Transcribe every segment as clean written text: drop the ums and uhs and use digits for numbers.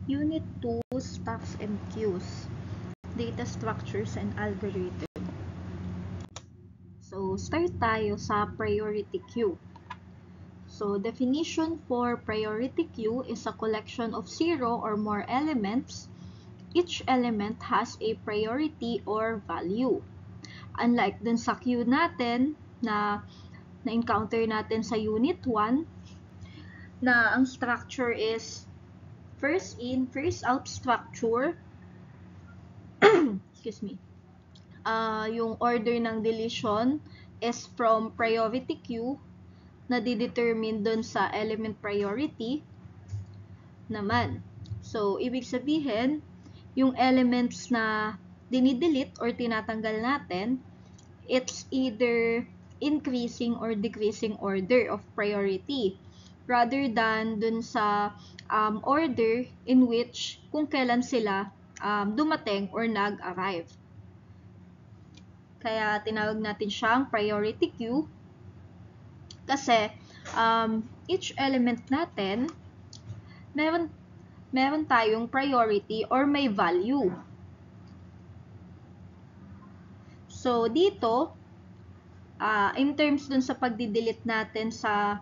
Unit 2, Stacks and Queues, Data Structures and Algorithm. So, start tayo sa priority queue. So, definition for priority queue is a collection of 0 or more elements. Each element has a priority or value. Unlike dun sa queue natin na na-encounter natin sa Unit 1, na ang structure is first in, first out structure. Excuse me. Yung order ng deletion is from priority queue na didetermine dun sa element priority naman. So, ibig sabihin, yung elements na dinidelete or tinatanggal natin, it's either increasing or decreasing order of priority rather than dun sa order in which kung kailan sila dumating or nag-arrive. Kaya tinawag natin siyang priority queue kasi each element natin meron tayong priority or may value. So dito in terms dun sa pagdidelete natin sa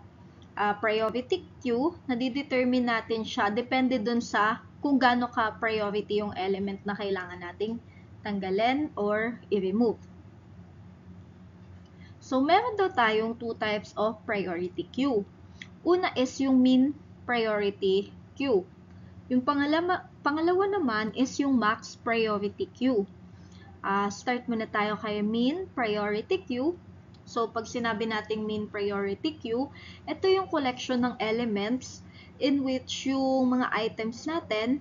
priority queue, nadidetermine natin siya depende dun sa kung gaano ka priority yung element na kailangan nating tanggalin or i-remove. So, meron daw tayong two types of priority queue. Una is yung mean priority queue. Yung pangalawa naman is yung max priority queue. Start muna tayo kay mean priority queue. So, pag sinabi nating mean priority queue, ito yung collection ng elements in which yung mga items natin,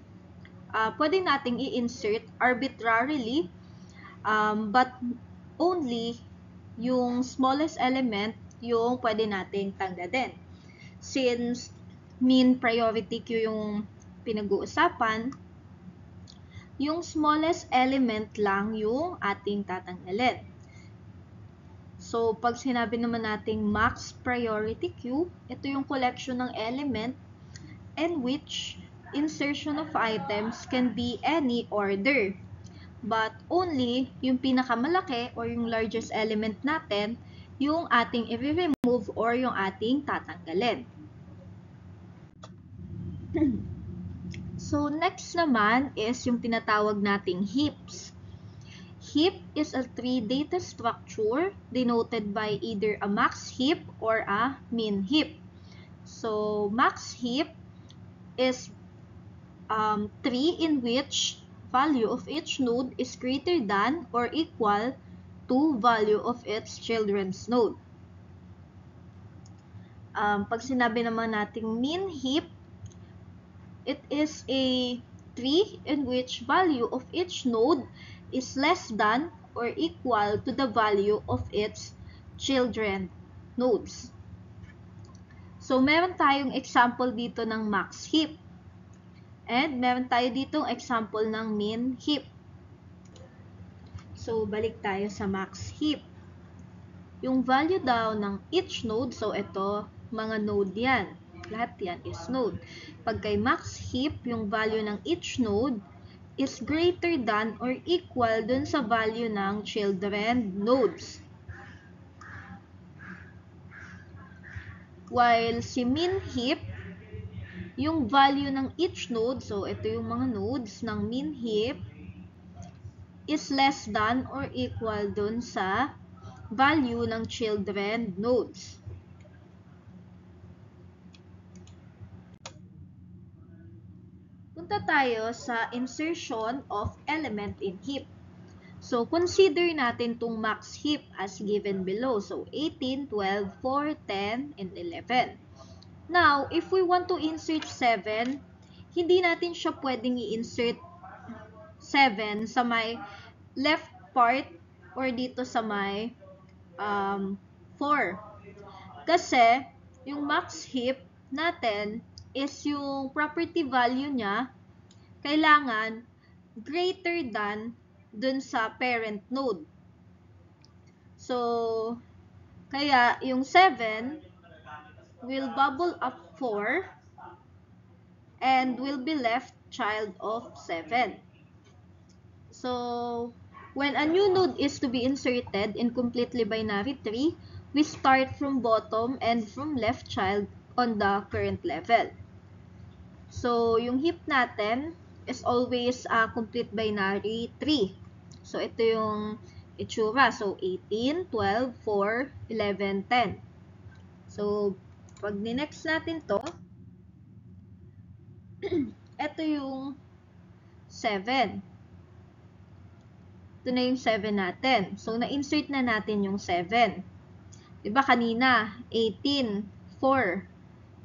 pwede nating i-insert arbitrarily, but only yung smallest element yung pwede nating tanggalin. Since mean priority queue yung pinag-uusapan, yung smallest element lang yung ating tatanggalin. So, pag sinabi naman nating max priority queue, ito yung collection ng element in which insertion of items can be any order. But only yung pinakamalaki or yung largest element natin yung ating i-remove or yung ating tatanggalin. So, next naman is yung tinatawag nating heaps. Heap is a tree data structure denoted by either a max heap or a min heap. So, max heap is tree in which value of each node is greater than or equal to value of its children's node. Pag sinabi naman nating min heap, it is a tree in which value of each node is less than or equal to the value of its children nodes. So, meron tayong example dito ng max heap. And meron tayo ditong example ng min heap. So, balik tayo sa max heap. Yung value daw ng each node, so ito, mga node yan. Lahat yan is node. Pag kay max heap, yung value ng each node is greater than or equal dun sa value ng children nodes. While si min heap, yung value ng each node, so ito yung mga nodes ng min heap, is less than or equal dun sa value ng children nodes. Punta tayo sa insertion of element in heap. So, consider natin itong max heap as given below. So, 18, 12, 4, 10, and 11. Now, if we want to insert 7, hindi natin siya pwedeng i-insert 7 sa may left part or dito sa may 4. Kasi, yung max heap natin is yung property value niya kailangan greater than dun sa parent node. So, kaya yung 7 will bubble up 4 and will be left child of 7. So, when a new node is to be inserted in completely binary tree, we start from bottom and from left child on the current level. So, yung heap natin is always a complete binary tree. So, ito yung itsura. So, 18, 12, 4, 11, 10. So, pag ni-next natin to, ito yung 7. Ito na yung 7 natin. So, na-insert na natin yung 7. Diba kanina, 18, 4.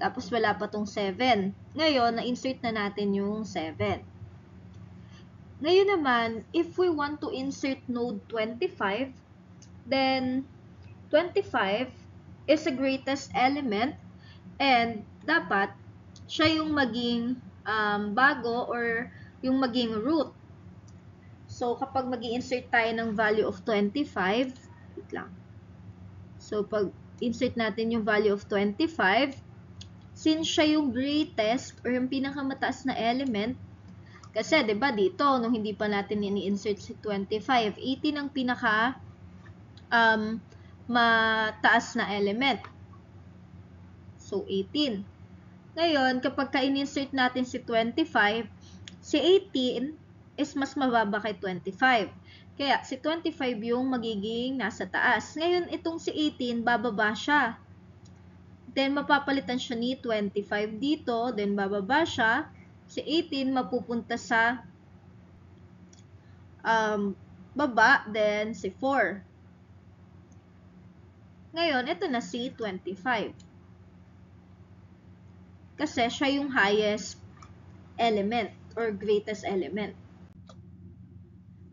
Tapos wala pa tong 7. Ngayon, na-insert na natin yung 7. Ngayon naman, if we want to insert node 25, then 25 is the greatest element and dapat siya yung maging bago or yung maging root. So, kapag mag-i-insert tayo ng value of 25, wait lang. So, pag insert natin yung value of 25, since siya yung greatest or yung pinakamataas na element, kasi, di ba dito, nung hindi pa natin ini-insert si 25, 18 ang pinaka mataas na element. So, 18. Ngayon, kapag ka-insert natin si 25, si 18 is mas mababa kay 25. Kaya, si 25 yung magiging nasa taas. Ngayon, itong si 18, bababa siya. Then, mapapalitan siya ni 25 dito. Then, bababa siya. Si 18, mapupunta sa baba. Then, si 4. Ngayon, ito na si 25. Kasi, siya yung highest element or greatest element.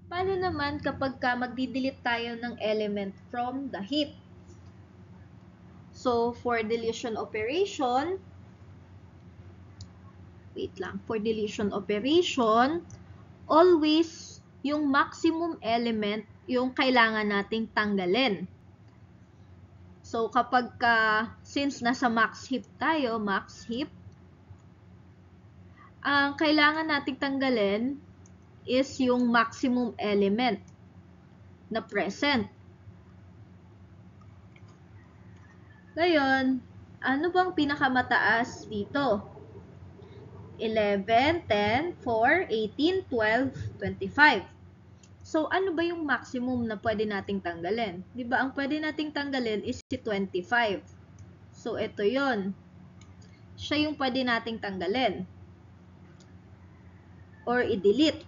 Paano naman kapag magdi-delete tayo ng element from the heap? So, for deletion operation, always yung maximum element yung kailangan nating tanggalin. So, kapag since nasa max heap tayo, ang kailangan nating tanggalin is yung maximum element na present. Ngayon, ano bang pinakamataas dito? 11, 10, 4, 18, 12, 25. So, ano ba yung maximum na pwede nating tanggalin? Di ba, ang pwede nating tanggalin is si 25. So, ito yon. Siya yung pwede nating tanggalin. Or i-delete.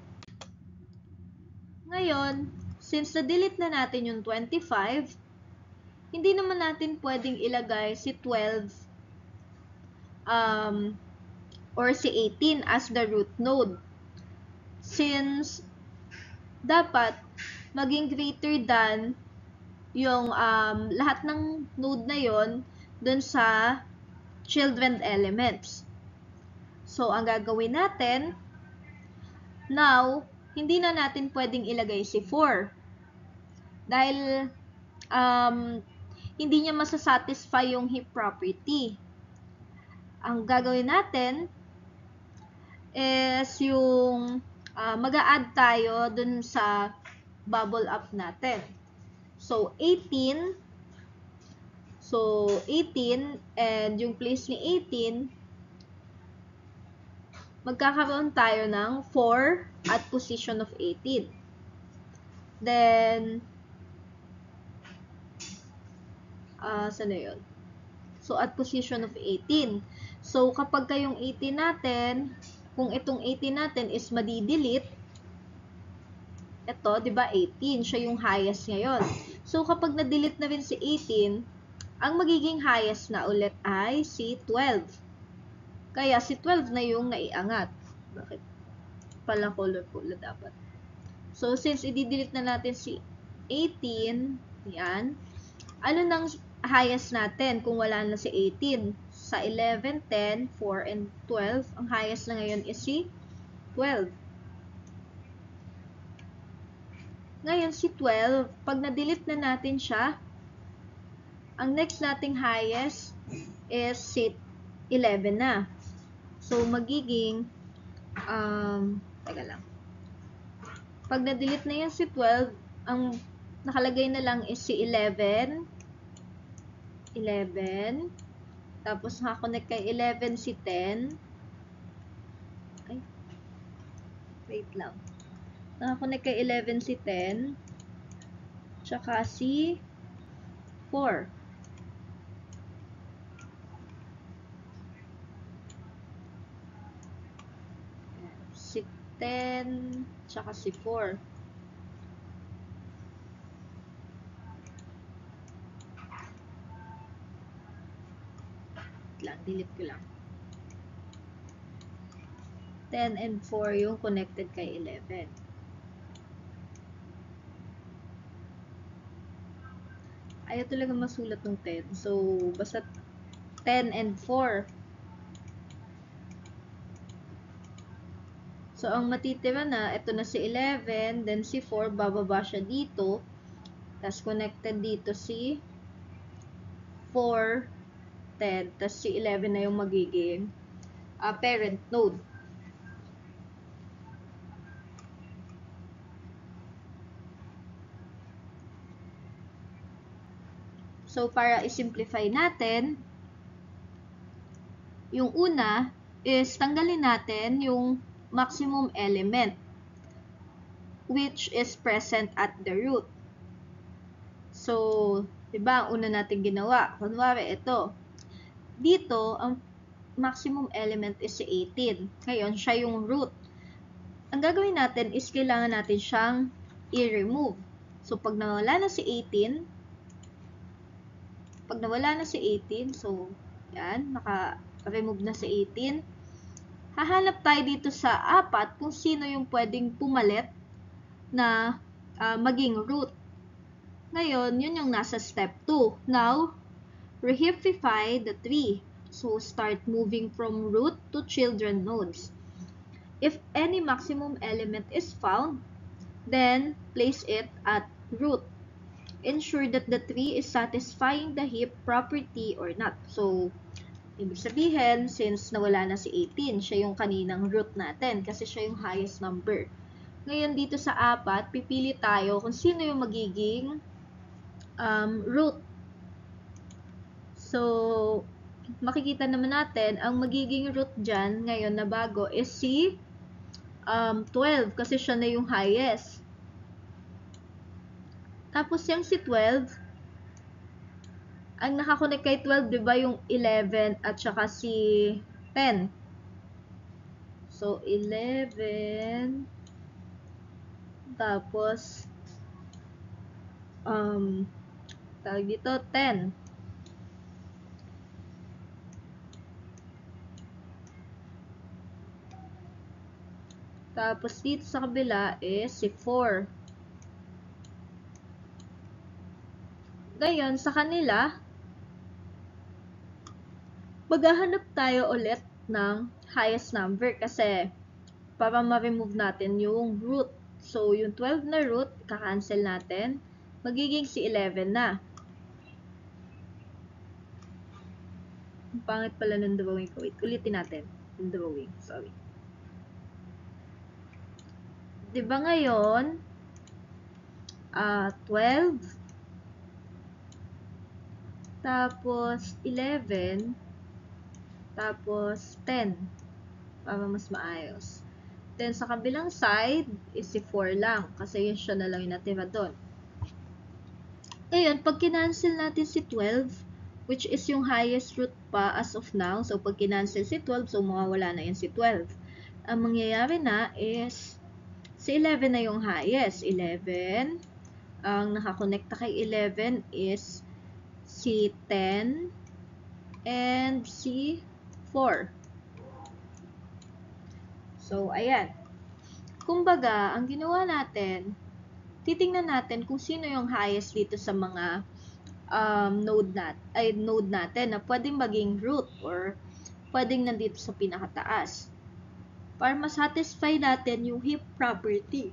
Ngayon, since na-delete na natin yung 25, hindi naman natin pwedeng ilagay si 12 or si 18 as the root node. Since dapat maging greater than yung lahat ng node na yon dun sa children elements. So, ang gagawin natin, now, hindi na natin pwedeng ilagay si 4. Dahil, hindi niya masasatisfy yung heap property. Ang gagawin natin is yung mag-a-add tayo dun sa bubble up natin. So, 18. So, 18 and yung place ni 18, magkakaroon tayo ng 4 at position of 18. Then, saan na yun? So, at position of 18. So, kapag yung 18 natin, kung itong 18 natin is madi-delete, ito, di ba 18, siya yung highest ngayon. So, kapag na-delete na rin si 18, ang magiging highest na ulit ay si 12. Kaya si 12 na yung naiangat. Bakit? Pala colorful na dapat. So, since i-delete na natin si 18, yan, ano nang highest natin kung wala na si 18? Sa 11, 10, 4, and 12, ang highest na ngayon is si 12. Ngayon, si 12, pag na-delete na natin siya, ang next nating highest is si 11 na. So, magiging Teka lang. Pag na-delete na yung si 12, ang nakalagay na lang is si 11. 11. Tapos nakakonect kay 11 si 10. Ay, wait lang. Nakakonect kay 11 si 10. Tsaka si 4. Si 10, tsaka si 4. Delete ko lang. 10 and 4 yung connected kay 11. Ayaw talaga masulat ng 10. So, basta 10 and 4. So, ang matitira na, ito na si 11, then si 4, bababa siya dito. Tapos, connected dito si 4, 10. Tapos, si 11 na yung magiging parent node. So, para i-simplify natin, yung una is tanggalin natin yung maximum element which is present at the root. So, diba, ang una natin ginawa, kunwari ito. Dito, ang maximum element is si 18. Ngayon, siya yung root. Ang gagawin natin is kailangan natin siyang i-remove. So, pag nawala na si 18, so, yan, naka-remove na si 18. Hahanap tayo dito sa 4 kung sino yung pwedeng pumalit na maging root. Ngayon, yun yung nasa step 2. Now, rehippify the tree. So, start moving from root to children nodes. If any maximum element is found, then place it at root. Ensure that the tree is satisfying the heap property or not. So, ibig sabihin, since nawala na si 18, siya yung kaninang root natin kasi siya yung highest number. Ngayon, dito sa 4, pipili tayo kung sino yung magiging root. So, makikita naman natin, ang magiging root dyan, ngayon na bago, is si 12 kasi siya na yung highest. Tapos yung si 12, ang nakakonect kay 12, di ba yung 11 at saka si 10. So, 11, tapos, tawag dito, 10. Tapos, dito sa kabila is si 4. Ngayon, sa kanila, maghahanap tayo ulit ng highest number kasi para ma-remove natin yung root. So, yung 12 na root, kakancel natin. Magiging si 11 na. Ang pangit pala ng drawing ko. Wait, ulitin natin yung drawing. Sorry. Diba ngayon, 12, tapos 11, tapos 10, para mas maayos. Then, sa kabilang side, is si 4 lang, kasi yun siya na lang yung natira doon. Ngayon, pag kinancel natin si 12, which is yung highest root pa as of now, so pag kinancel si 12, so mawawala na yun si 12. Ang mangyayari na is, si 11 na yung highest. 11, ang nakakonekta kay 11 is si 10 and si 4. So, ayan. Kumbaga, ang ginawa natin, titingnan natin kung sino yung highest dito sa mga node natin na pwedeng maging root or pwedeng nandito sa pinakataas. Para ma-satisfy natin yung heap property.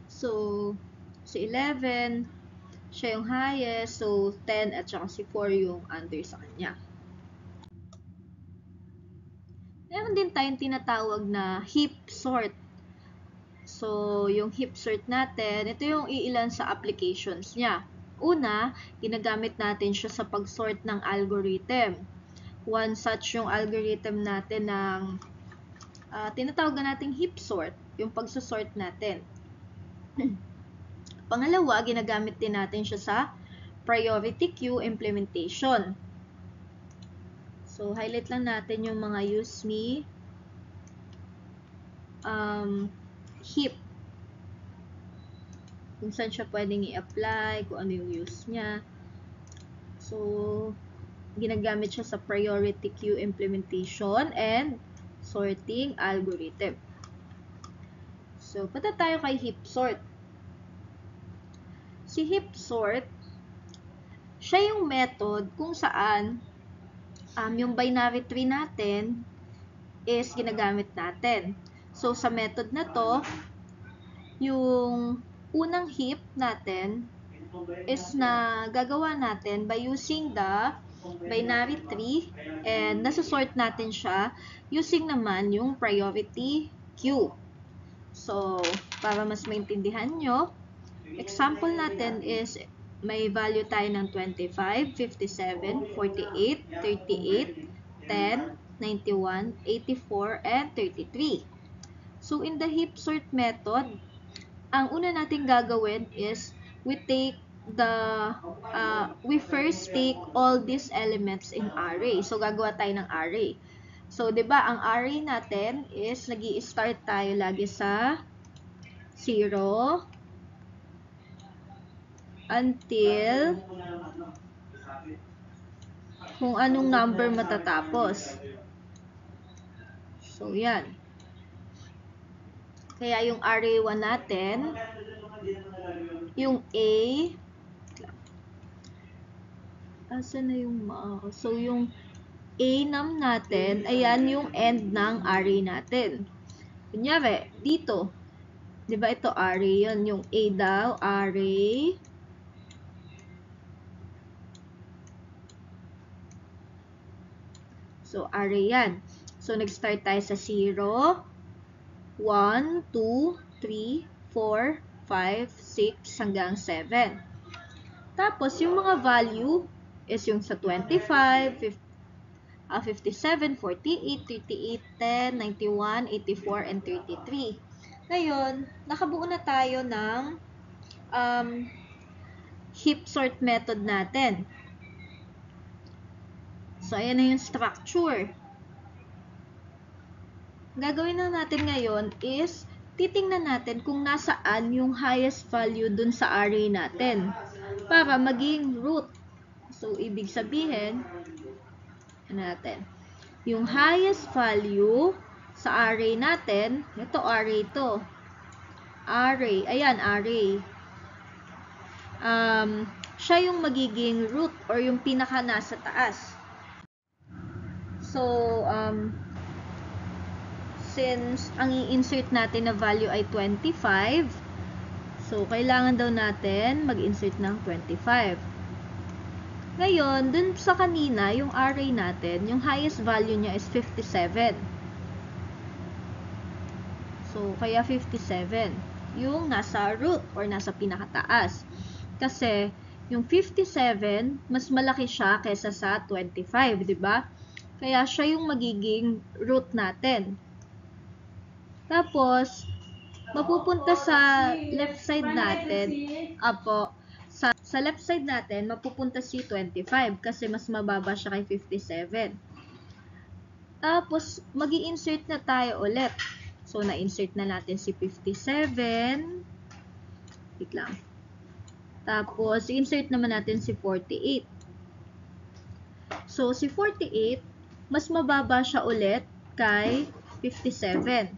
So, si 11, siya yung highest. So, 10 at saka si 4 yung under sa kanya. Ngayon, din tayong tinatawag na heap sort. So, yung heap sort natin, ito yung iilan sa applications niya. Una, ginagamit natin siya sa pag-sort ng algorithm. One such yung algorithm natin ng tinatawag nating heap sort, yung pag-sort natin. Pangalawa, ginagamit din natin siya sa priority queue implementation. So, highlight lang natin yung mga use me heap. Kung saan siya pwedeng i-apply, kung ano yung use niya. So, ginagamit siya sa priority queue implementation and sorting algorithm. So, punta tayo kay heap sort. Si heap sort, siya yung method kung saan yung binary tree natin is ginagamit natin. So, sa method na to, yung unang heap natin is na gagawa natin by using the binary tree and nasasort natin siya using naman yung priority queue. So, para mas maintindihan nyo, example natin is may value tayo ng 25, 57, 48, 38, 10, 91, 84, and 33. So, in the heap sort method, ang una nating gagawin is we first take all these elements in array. So, gagawa tayo ng array. So, 'di ba, ang array natin is nag-i-start tayo lagi sa 0 until kung anong number matatapos. So, yan. Kaya yung array 1 natin, yung A, asan na yung so, yung A num natin, ayan yung end ng array natin. Kunyari, dito, di ba ito array yun, yung A daw, array, so, array yan. So, nag-start tayo sa 0, 1, 2, 3, 4, 5, 6, hanggang 7. Tapos, yung mga value is yung sa 25, 57, 48, 38, 10, 91, 84, and 33. Ngayon, nakabuo na tayo ng heap sort method natin. So, ayan na yung structure. Gagawin na natin ngayon is titingnan natin kung nasaan yung highest value dun sa array natin para maging root. So, ibig sabihin, natin, yung highest value sa array natin, ito array to. Array, ayan, array. Siya yung magiging root or yung pinaka nasa taas. So, since ang i-insert natin na value ay 25, so, kailangan daw natin mag-insert ng 25. Ngayon, dun sa kanina, yung array natin, yung highest value niya is 57. So, kaya 57. Yung nasa root or nasa pinakataas. Kasi, yung 57, mas malaki siya kaysa sa 25, di ba? Kaya siya yung magiging root natin. Tapos, mapupunta sa left side natin, sa left side natin, mapupunta si 25 kasi mas mababa siya kay 57. Tapos, magi-insert na tayo ulit. So, na-insert na natin si 57. Wait lang. Tapos, i-insert naman natin si 48. So, si 48, mas mababa siya ulit kay 57.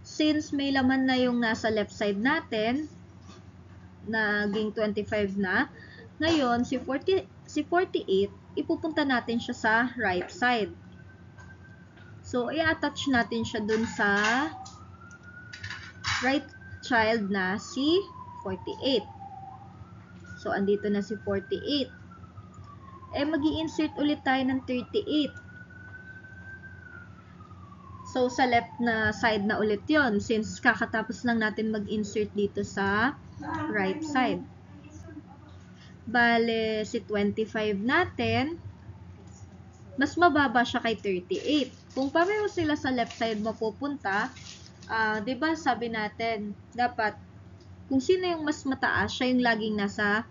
Since may laman na yung nasa left side natin, naging 25 na, ngayon, si 48, ipupunta natin siya sa right side. So, i-attach natin siya dun sa right child na si 48. So, andito na si 48. Magi-insert ulit tayo ng 38. So, sa left na side na ulit yon since kakatapos lang natin mag-insert dito sa right side. Bale, si 25 natin, mas mababa siya kay 38. Kung pareho sila sa left side mapupunta, di ba sabi natin, dapat, kung sino yung mas mataas, siya yung laging nasa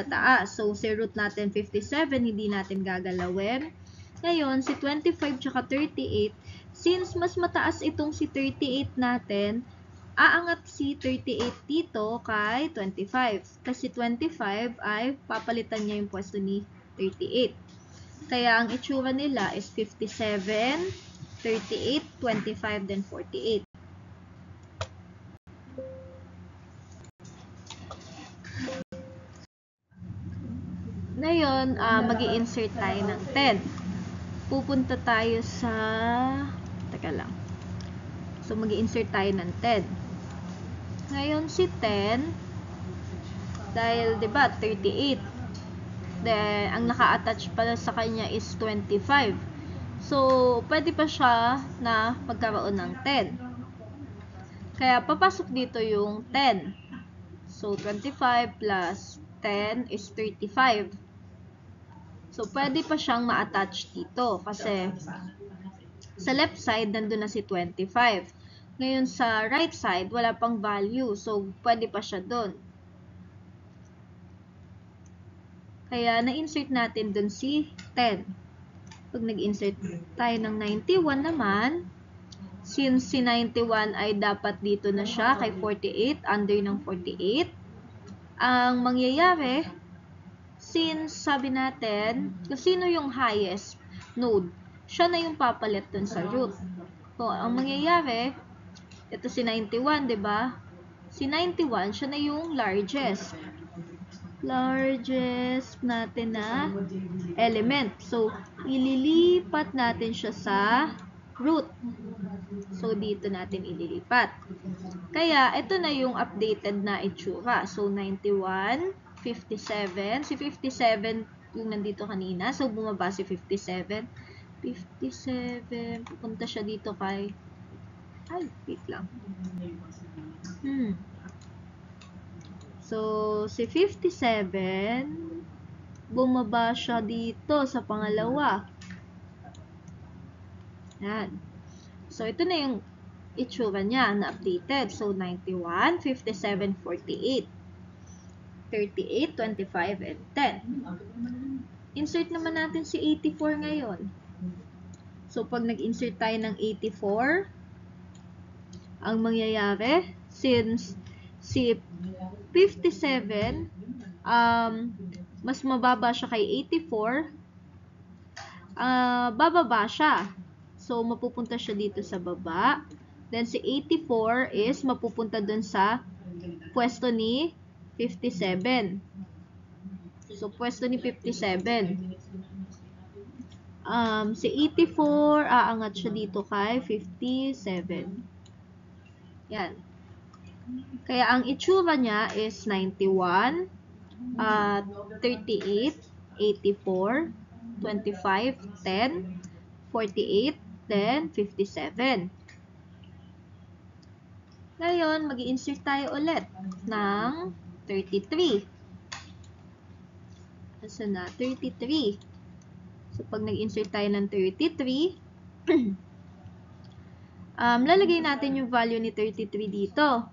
taas. So, si root natin 57, hindi natin gagalawin. Ngayon, si 25 tsaka 38, since mas mataas itong si 38 natin, aangat si 38 dito kay 25. Kasi 25 ay papalitan niya yung pwesto ni 38. Kaya ang itsura nila is 57, 38, 25, then 48. Ngayon, mag-i-insert tayo ng 10. Pupunta tayo sa... Teka lang. So, mag-i-insert tayo ng 10. Ngayon, si 10, dahil, diba, 38. Then, ang naka-attach pala sa kanya is 25. So, pwede pa siya na magkaroon ng 10. Kaya, papasok dito yung 10. So, 25 plus 10 is 35. So, pwede pa siyang ma-attach dito kasi sa left side, nandun na si 25. Ngayon, sa right side, wala pang value. So, pwede pa siya dun. Kaya, na-insert natin dun si 10. Pag nag-insert tayo ng 91 naman, since si 91 ay dapat dito na siya kay 48, under ng 48, ang mangyayari, since sabi natin, kung sino yung highest node, siya na yung papalit dun sa root. So, ang mangyayari, ito si 91, diba? Si 91, siya na yung largest. Largest natin na element. So, ililipat natin siya sa root. So, dito natin ililipat. Kaya, ito na yung updated na itsura. So, 91, 57. Si 57 yung nandito kanina. So, bumaba si 57. 57. Pupunta siya dito kay... Ay, wait lang. So, si 57, bumaba siya dito sa pangalawa. Yan. So, ito na yung itsura niya na updated. So, 91, 57, 48. 38, 25, and 10. Insert naman natin si 84 ngayon. So, pag nag-insert tayo ng 84, ang mangyayari, since si 57, mas mababa siya kay 84, bababa siya. So, mapupunta siya dito sa baba. Then, si 84 is mapupunta dun sa pwesto ni 57. So, pwesto ni 57. Si 84, aangat siya dito kay 57. Yan. Kaya, ang itsura niya is 91, 38, 84, 25, 10, 48, then 57. Ngayon, mag-i-insert tayo ulit ng 33. Asa na? 33. So, pag nag-insert tayo ng 33, lalagay natin yung value ni 33 dito.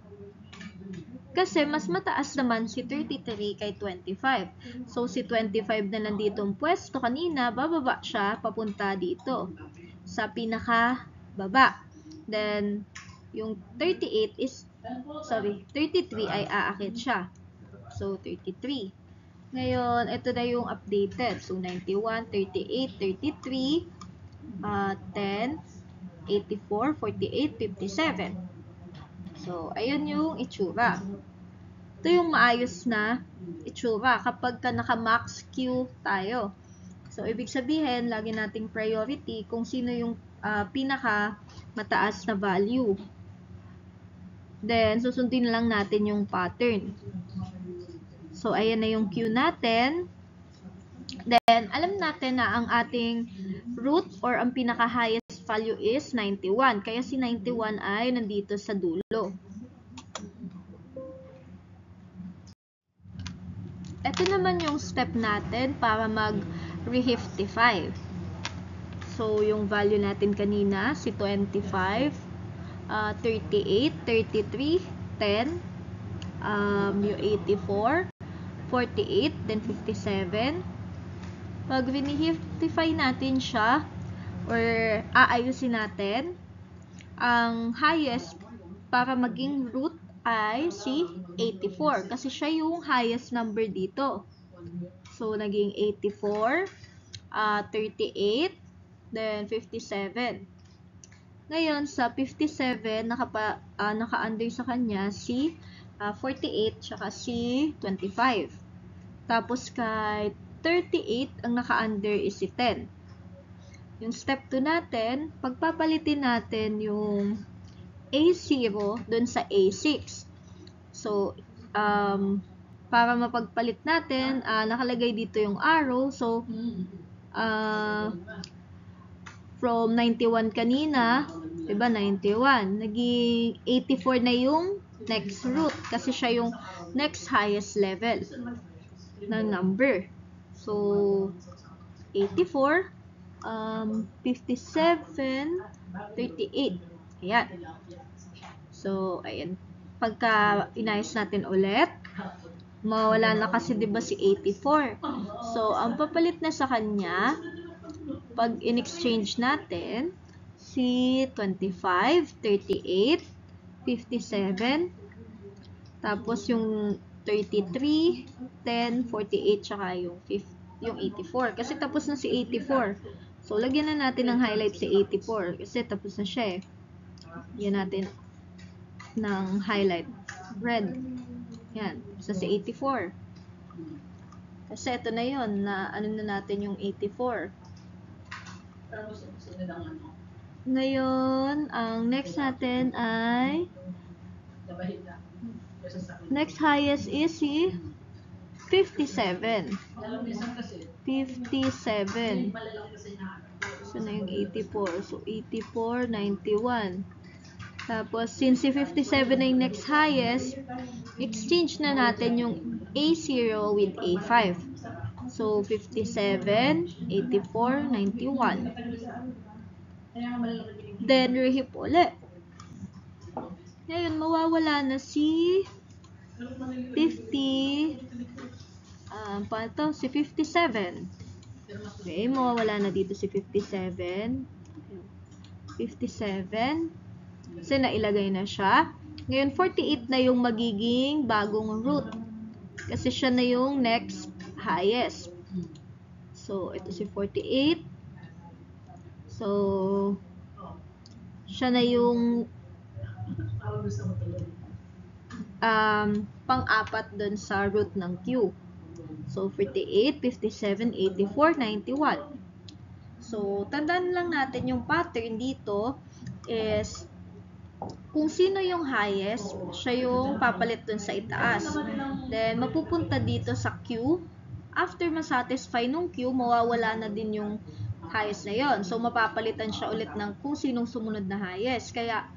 Kasi, mas mataas naman si 33 kay 25. So, si 25 na nandito ang pwesto kanina, bababa siya papunta dito sa pinaka-baba. Then, yung 33 ay aakit siya. So, 33. Ngayon, ito na yung updated. So, 91, 38, 33, 10, 84, 48, 57. So, ayun yung itsura. Ito yung maayos na itsura kapag naka-max Q tayo. So, ibig sabihin, lagi nating priority kung sino yung pinaka mataas na value. Then, susundin lang natin yung pattern. So, ayan na yung Q natin. Then, alam natin na ang ating root or ang pinaka-highest highest value is 91. Kaya si 91 ay nandito sa dulo. Ito naman yung step natin para mag-re-55. So, yung value natin kanina, si 25, 38, 33, 10, yung 84, 48, then 57. Pag re-55 natin siya, or aayusin natin, ang highest para maging root ay si 84 kasi siya yung highest number dito. So, naging 84, 38, then 57. Ngayon, sa 57, naka-under sa kanya si 48 tsaka si 25. Tapos, kay 38, ang naka-under is si 10. Yung step 2 natin, pagpapalitin natin yung A0 dun sa A6. So, para mapagpalit natin, nakalagay dito yung arrow. So, from 91 kanina, diba 91, naging 84 na yung next root kasi siya yung next highest level ng number. So, 84, 57, 38. Ayan. So, ayan. Pagka inayos natin ulit, mawala na kasi diba si 84. So, ang papalit na sa kanya, pag in-exchange natin, si 25, 38, 57, tapos yung 33, 10, 48, tsaka yung 84. Kasi tapos na si 84. So, lagyan na natin ng highlight si 84. Kasi tapos na siya eh. Lagyan natin ng highlight red. Yan. So, si 84. Kasi ito na yun. Na, ano na natin yung 84. Ngayon, ang next natin ay next highest is si 57. 57. So, na yung 84. So, 84, 91. Tapos, since si 57 na yung next highest, exchange na natin yung A0 with A5. So, 57, 84, 91. Then, rehip ulit. Ngayon, mawawala na si 50, si 57. Okay, mawawala na dito si 57. 57. Kasi nailagay na siya. Ngayon, 48 na yung magiging bagong root. Kasi siya na yung next highest. So, ito si 48. So, siya na yung pang-apat dun sa root ng Q. So, 48, 57, 84, 91. So, tandaan lang natin yung pattern dito is kung sino yung highest, siya yung papalit dun sa itaas. Then, mapupunta dito sa Q. After masatisfy nung Q, mawawala na din yung highest na yon. So, mapapalitan siya ulit ng kung sinong sumunod na highest. Kaya,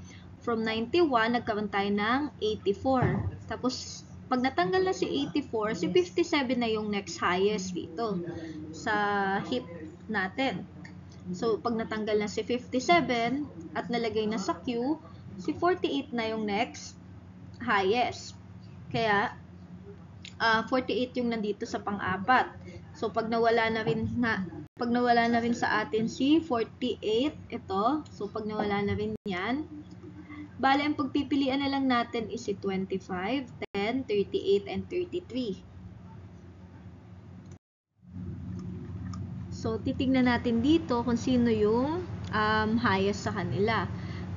from 91, nagkaroon tayo ng 84. Tapos, pag natanggal na si 84, si 57 na yung next highest dito sa heap natin. So, pag natanggal na si 57 at nalagay na sa Q, si 48 na yung next highest. Kaya, 48 yung nandito sa pang-apat. So, pag nawala na rin sa atin si 48, ito. So, pag nawala na rin yan, bale, ang pagpipilian na lang natin is si 25, 10, 38, and 33. So, titignan natin dito kung sino yung highest sa kanila.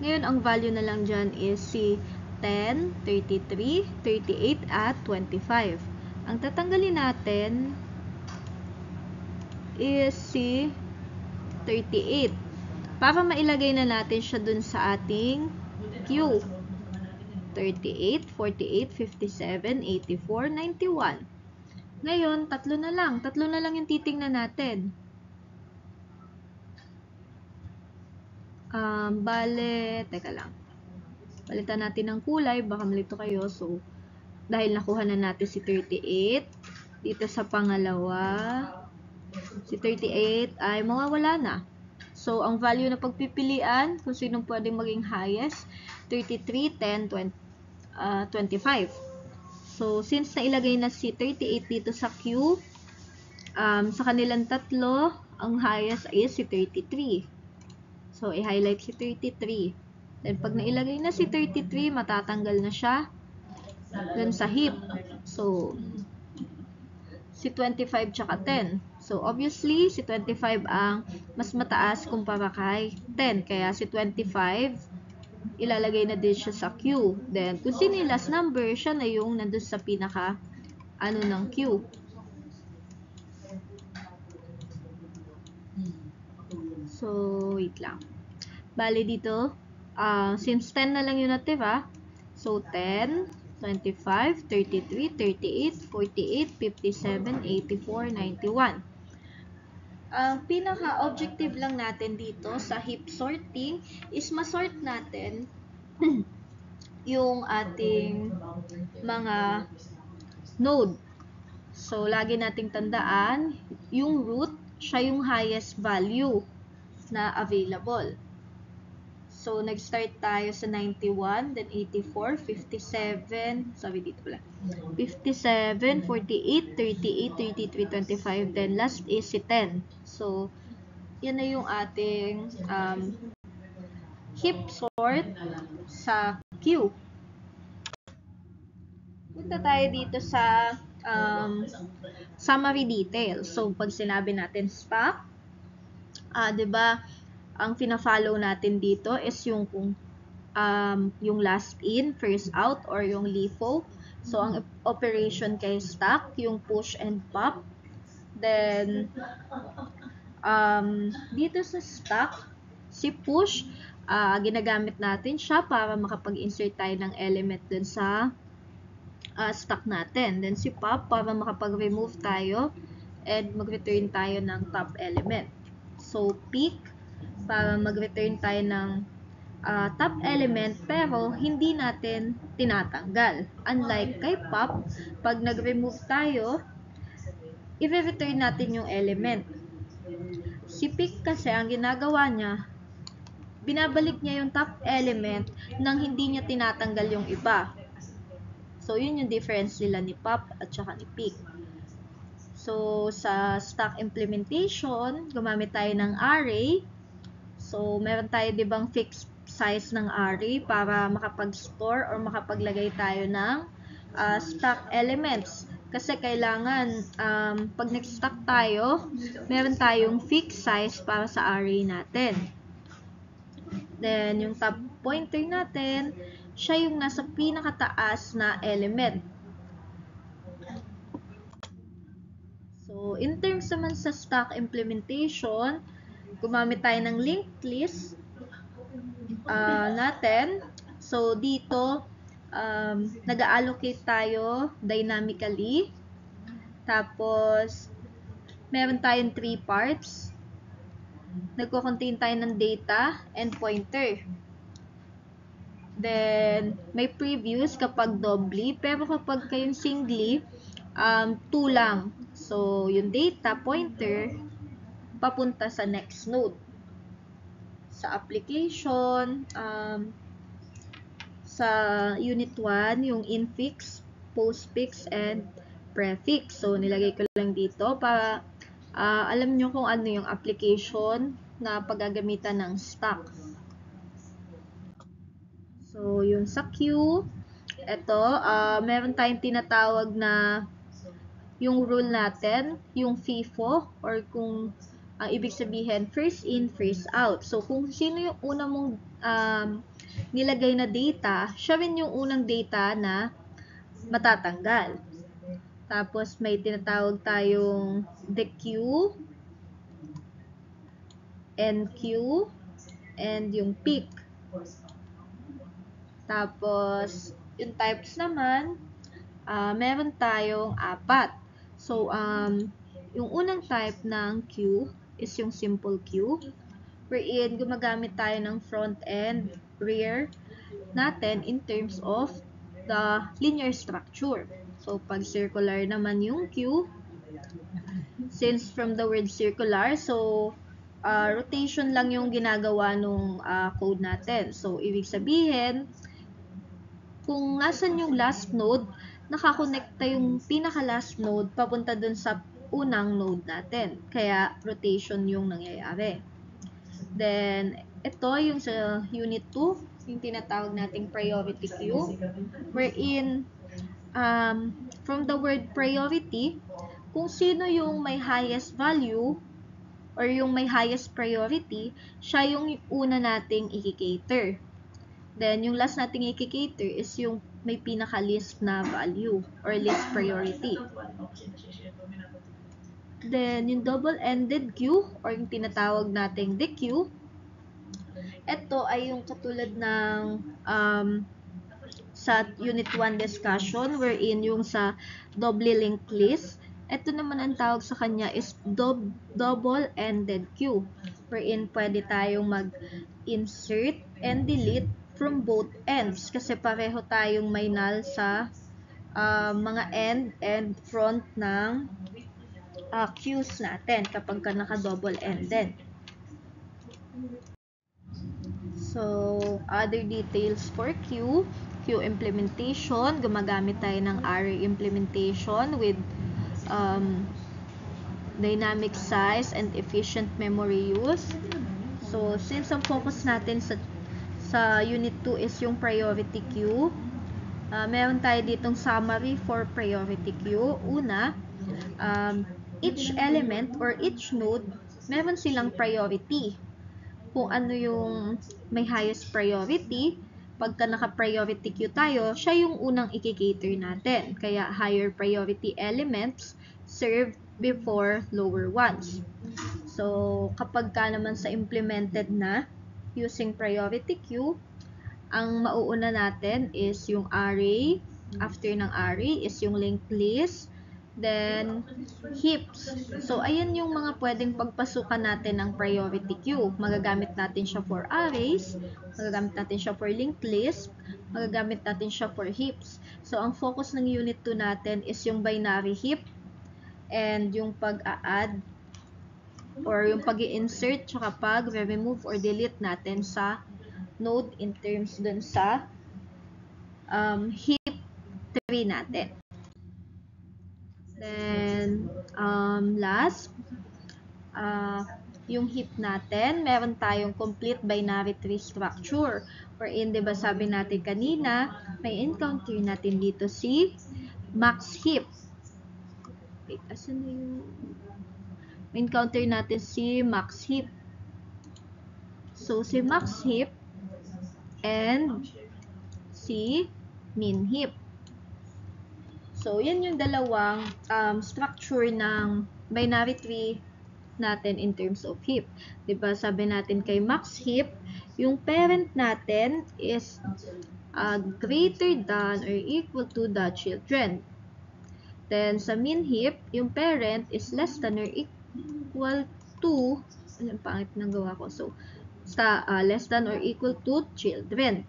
Ngayon, ang value na lang dyan is si 10, 33, 38, at 25. Ang tatanggalin natin is si 38. Para mailagay na natin siya dun sa ating Q. 38, 48, 57, 84, 91. Ngayon, tatlo na lang. Tatlo na lang yung titingnan natin. Bale, teka lang. Palitan natin ng kulay, baka malito kayo. So, dahil nakuha na natin si 38, dito sa pangalawa, si 38 ay mawawala na. So, ang value na pagpipilian, kung sinong pwedeng maging highest, 33, 10, 20, 25. So, since nailagay na si 38 dito sa Q, sa kanilang tatlo, ang highest is si 33. So, i-highlight si 33. Then, pag nailagay na si 33, matatanggal na siya dun sa heap. So, si 25 tsaka 10. So, obviously, si 25 ang mas mataas kumpara kay 10. Kaya si 25, ilalagay na din siya sa Q. Then, kung sino yung last number, siya na yung nandun sa pinaka ng Q. So, wait lang. Bali dito, since 10 na lang yung natira, so 10, 25, 33, 38, 48, 57, 84, 91. Ang pinaka-objective lang natin dito sa heap sorting is masort natin yung ating mga node. So, lagi nating tandaan, yung root, siya yung highest value na available. So, nag-start tayo sa 91, then 84, 57, sorry dito pala, 57, 48, 38, 33, 25, then last is si 10. So, yan na yung ating heap sort sa Q. Punta tayo dito sa summary details. So, pag sinabi natin stock, diba, ang fina-follow natin dito is yung last in, first out, or yung LIFO. So, ang operation kay stock, yung push and pop. Then, dito sa stock, si push, ginagamit natin siya para makapag-insert tayo ng element dun sa stock natin. Then, si pop, para makapag-remove tayo and mag-return tayo ng top element. So, pick, para mag-return tayo ng top element pero hindi natin tinatanggal. Unlike kay pop, pag nag-remove tayo, i-return natin yung element. Si pick kasi, ang ginagawa niya, binabalik niya yung top element nang hindi niya tinatanggal yung iba. So, yun yung difference nila ni pop at saka ni pick. So, sa stock implementation, gumamit tayo ng array. So, meron tayo dibang fixed size ng array para makapag-store or makapaglagay tayo ng stock elements. Kasi kailangan, pag nag-stock tayo, meron tayong fixed size para sa array natin. Then, yung top pointer natin, siya yung nasa pinakataas na element. So, in terms naman sa stock implementation, gumamit tayo ng linked list natin. So, dito, nag-allocate tayo dynamically. Tapos, meron tayong 3 parts. Nagko-contain tayo ng data and pointer. Then, may previews kapag doubly, pero kapag kayong singly, 2 lang. So, yung data pointer, papunta sa next node. Sa application, sa unit 1, yung infix, postfix, and prefix. So, nilagay ko lang dito para alam nyo kung ano yung application na paggagamitan ng stock. So, yung sa Q, ito, meron tayong tinatawag na yung rule natin, yung FIFO, or kung ibig sabihin, first in, first out. So, kung sino yung una mong nilagay na data, siya rin yung unang data na matatanggal. Tapos, may tinatawag tayong DQ, NQ, and yung peak. Tapos, yung types naman, meron tayong 4. So, yung unang type ng Q is yung simple Q. wherein gumagamit tayo ng front and rear natin in terms of the linear structure. So, pag circular naman yung Q, since from the word circular, so rotation lang yung ginagawa nung code natin. So, ibig sabihin, kung nasan yung last node, nakakonekta yung pinaka-last node papunta dun sa unang node natin. Kaya, rotation yung nangyayari. Then, ito yung sa unit 2, yung tinatawag nating priority queue, wherein, from the word priority, kung sino yung may highest value or yung may highest priority, siya yung una nating i-cater. Then, yung last nating i-cater is yung may pinaka-least na value or least priority. Then, yung double-ended queue or yung tinatawag nating dequeue, ito ay yung katulad ng sa Unit 1 discussion wherein yung sa double linked list. Ito naman ang tawag sa kanya is double-ended queue wherein pwede tayong mag-insert and delete from both ends kasi pareho tayong may null sa mga end and front ng queues natin kapag ka naka-double-ended. So, other details for queue implementation, gumagamit tayo ng array implementation with dynamic size and efficient memory use. So, since ang focus natin sa unit 2 is yung priority queue, meron tayo ditong summary for priority queue. Una, each element or each node, meron silang priority. Kung ano yung may highest priority, pagka naka-priority queue tayo, siya yung unang i-cater natin. Kaya higher priority elements served before lower ones. So, kapag ka naman sa implemented na using priority queue, ang mauuna natin is yung array. After ng array is yung linked list. Then, heaps. So, ayan yung mga pwedeng pagpasukan natin ng priority queue. Magagamit natin siya for arrays, magagamit natin siya for linked list, magagamit natin siya for heaps. So, ang focus ng unit 2 natin is yung binary heap and yung pag-a-add or yung pag-i-insert tsaka pag-remove or delete natin sa node in terms dun sa heap tree natin. Then, last, yung heap natin, meron tayong complete binary tree structure. Wherein, diba sabi natin kanina, may encounter natin dito si max heap. Wait, asan na yung... May encounter natin si max heap. So, si max heap and si min heap. So, yan yung dalawang structure ng binary tree natin in terms of heap. Diba, sabi natin kay max heap, yung parent natin is greater than or equal to the children. Then, sa min heap, yung parent is less than or equal to, ano yung pangit ng gawa ko? So, sa less than or equal to children.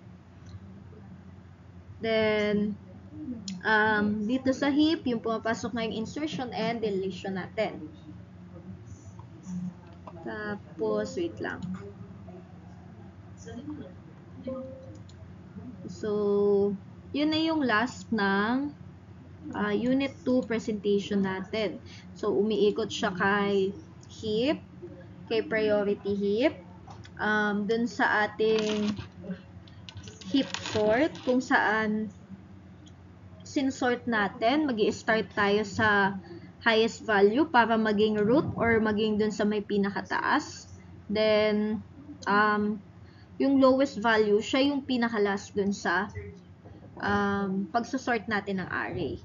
Then, dito sa heap, yung pumapasok na yung insertion and deletion natin. Tapos, wait lang. So, yun na yung last ng Unit 2 presentation natin. So, umiikot siya kay heap, kay priority heap, dun sa ating heap sort, kung saan sinsort natin, mag-i-start tayo sa highest value para maging root or maging dun sa may pinakataas. Then, yung lowest value, siya yung pinaka-last dun sa pagsosort natin ng array.